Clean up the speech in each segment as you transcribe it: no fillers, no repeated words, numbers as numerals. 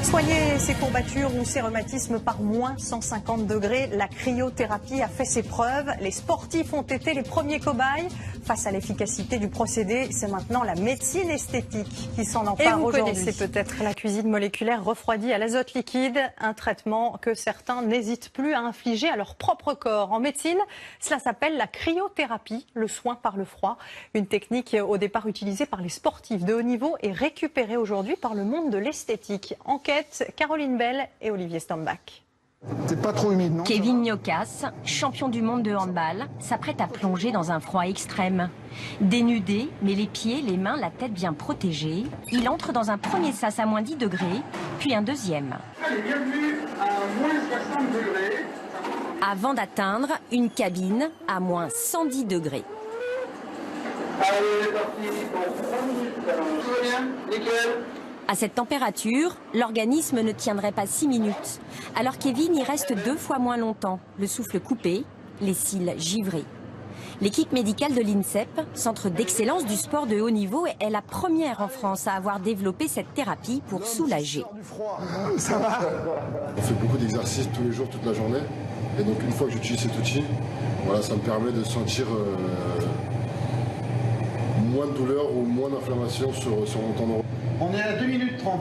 Soigner ses courbatures ou ses rhumatismes par moins 150 degrés, la cryothérapie a fait ses preuves. Les sportifs ont été les premiers cobayes. Face à l'efficacité du procédé, c'est maintenant la médecine esthétique qui s'en empare aujourd'hui. Et vous connaissez peut-être la cuisine moléculaire refroidie à l'azote liquide, un traitement que certains n'hésitent plus à infliger à leur propre corps. En médecine, cela s'appelle la cryothérapie, le soin par le froid. Une technique au départ utilisée par les sportifs de haut niveau et récupérée aujourd'hui par le monde de l'esthétique. Enquête, Caroline Bell et Olivier Stambach. C'est pas trop humide, non? Kevin Nyokas, champion du monde de handball, s'apprête à plonger dans un froid extrême. Dénudé, mais les pieds, les mains, la tête bien protégée, il entre dans un premier sas à moins 10 degrés, puis un deuxième. Allez, bienvenue à moins 60 degrés. Avant d'atteindre une cabine à moins 110 degrés. Allez, c'est parti pour 3 minutes. Tout va bien? Nickel. À cette température, l'organisme ne tiendrait pas 6 minutes. Alors Kevin y reste 2 fois moins longtemps, le souffle coupé, les cils givrés. L'équipe médicale de l'INSEP, centre d'excellence du sport de haut niveau, est la première en France à avoir développé cette thérapie pour soulager. Ça va? On fait beaucoup d'exercices tous les jours, toute la journée. Et donc une fois que j'utilise cet outil, voilà, ça me permet de sentir moins de douleur ou moins d'inflammation sur mon tendon. On est à 2 minutes 30.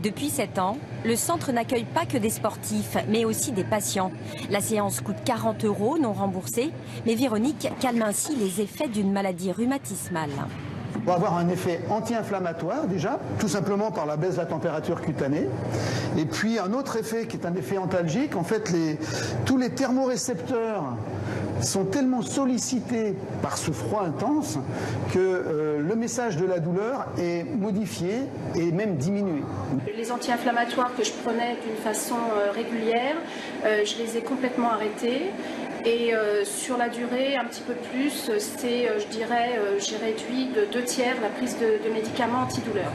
Depuis 7 ans, le centre n'accueille pas que des sportifs, mais aussi des patients. La séance coûte 40 € non remboursés, mais Véronique calme ainsi les effets d'une maladie rhumatismale. On va avoir un effet anti-inflammatoire déjà, tout simplement par la baisse de la température cutanée. Et puis un autre effet qui est un effet antalgique, en fait tous les thermorécepteurs sont tellement sollicités par ce froid intense que le message de la douleur est modifié et même diminué. Les anti-inflammatoires que je prenais d'une façon régulière, je les ai complètement arrêtés. Et sur la durée, un petit peu plus, je dirais, j'ai réduit de 2/3 la prise de médicaments antidouleurs.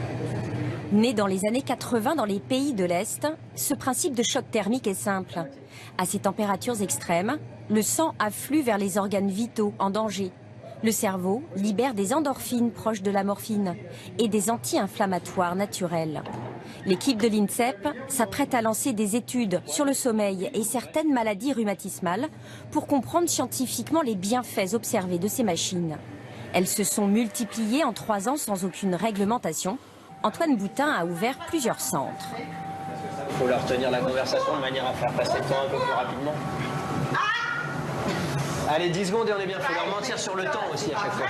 Né dans les années 80 dans les pays de l'Est, ce principe de choc thermique est simple. À ces températures extrêmes, le sang afflue vers les organes vitaux en danger. Le cerveau libère des endorphines proches de la morphine et des anti-inflammatoires naturels. L'équipe de l'INSEP s'apprête à lancer des études sur le sommeil et certaines maladies rhumatismales pour comprendre scientifiquement les bienfaits observés de ces machines. Elles se sont multipliées en 3 ans sans aucune réglementation. Antoine Boutin a ouvert plusieurs centres. Il faut leur tenir la conversation de manière à faire passer le temps un peu plus rapidement. Allez, 10 secondes et on est bien. Il faut leur mentir sur le temps aussi à chaque fois.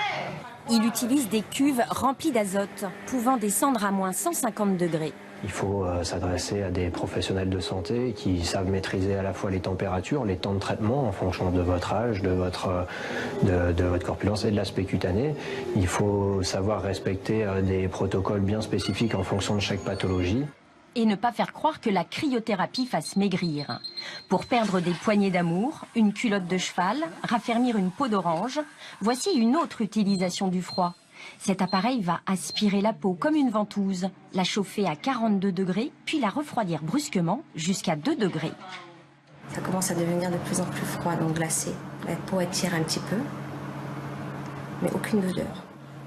Il utilise des cuves remplies d'azote, pouvant descendre à moins 150 degrés. Il faut s'adresser à des professionnels de santé qui savent maîtriser à la fois les températures, les temps de traitement en fonction de votre âge, de votre corpulence et de l'aspect cutané. Il faut savoir respecter des protocoles bien spécifiques en fonction de chaque pathologie. Et ne pas faire croire que la cryothérapie fasse maigrir. Pour perdre des poignées d'amour, une culotte de cheval, raffermir une peau d'orange, voici une autre utilisation du froid. Cet appareil va aspirer la peau comme une ventouse, la chauffer à 42 degrés, puis la refroidir brusquement jusqu'à 2 degrés. Ça commence à devenir de plus en plus froid, donc glacé. La peau attire un petit peu, mais aucune odeur.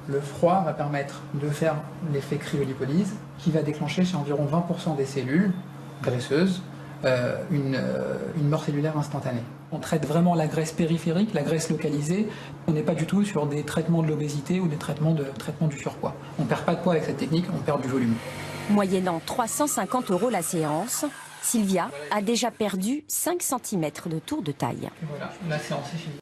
Le froid va permettre de faire l'effet cryolipolyse qui va déclencher chez environ 20% des cellules graisseuses une mort cellulaire instantanée. On traite vraiment la graisse périphérique, la graisse localisée. On n'est pas du tout sur des traitements de l'obésité ou des traitements du surpoids. On ne perd pas de poids avec cette technique, on perd du volume. Moyennant 350 € la séance, Sylvia a déjà perdu 5 cm de tour de taille. Et voilà, la séance est finie.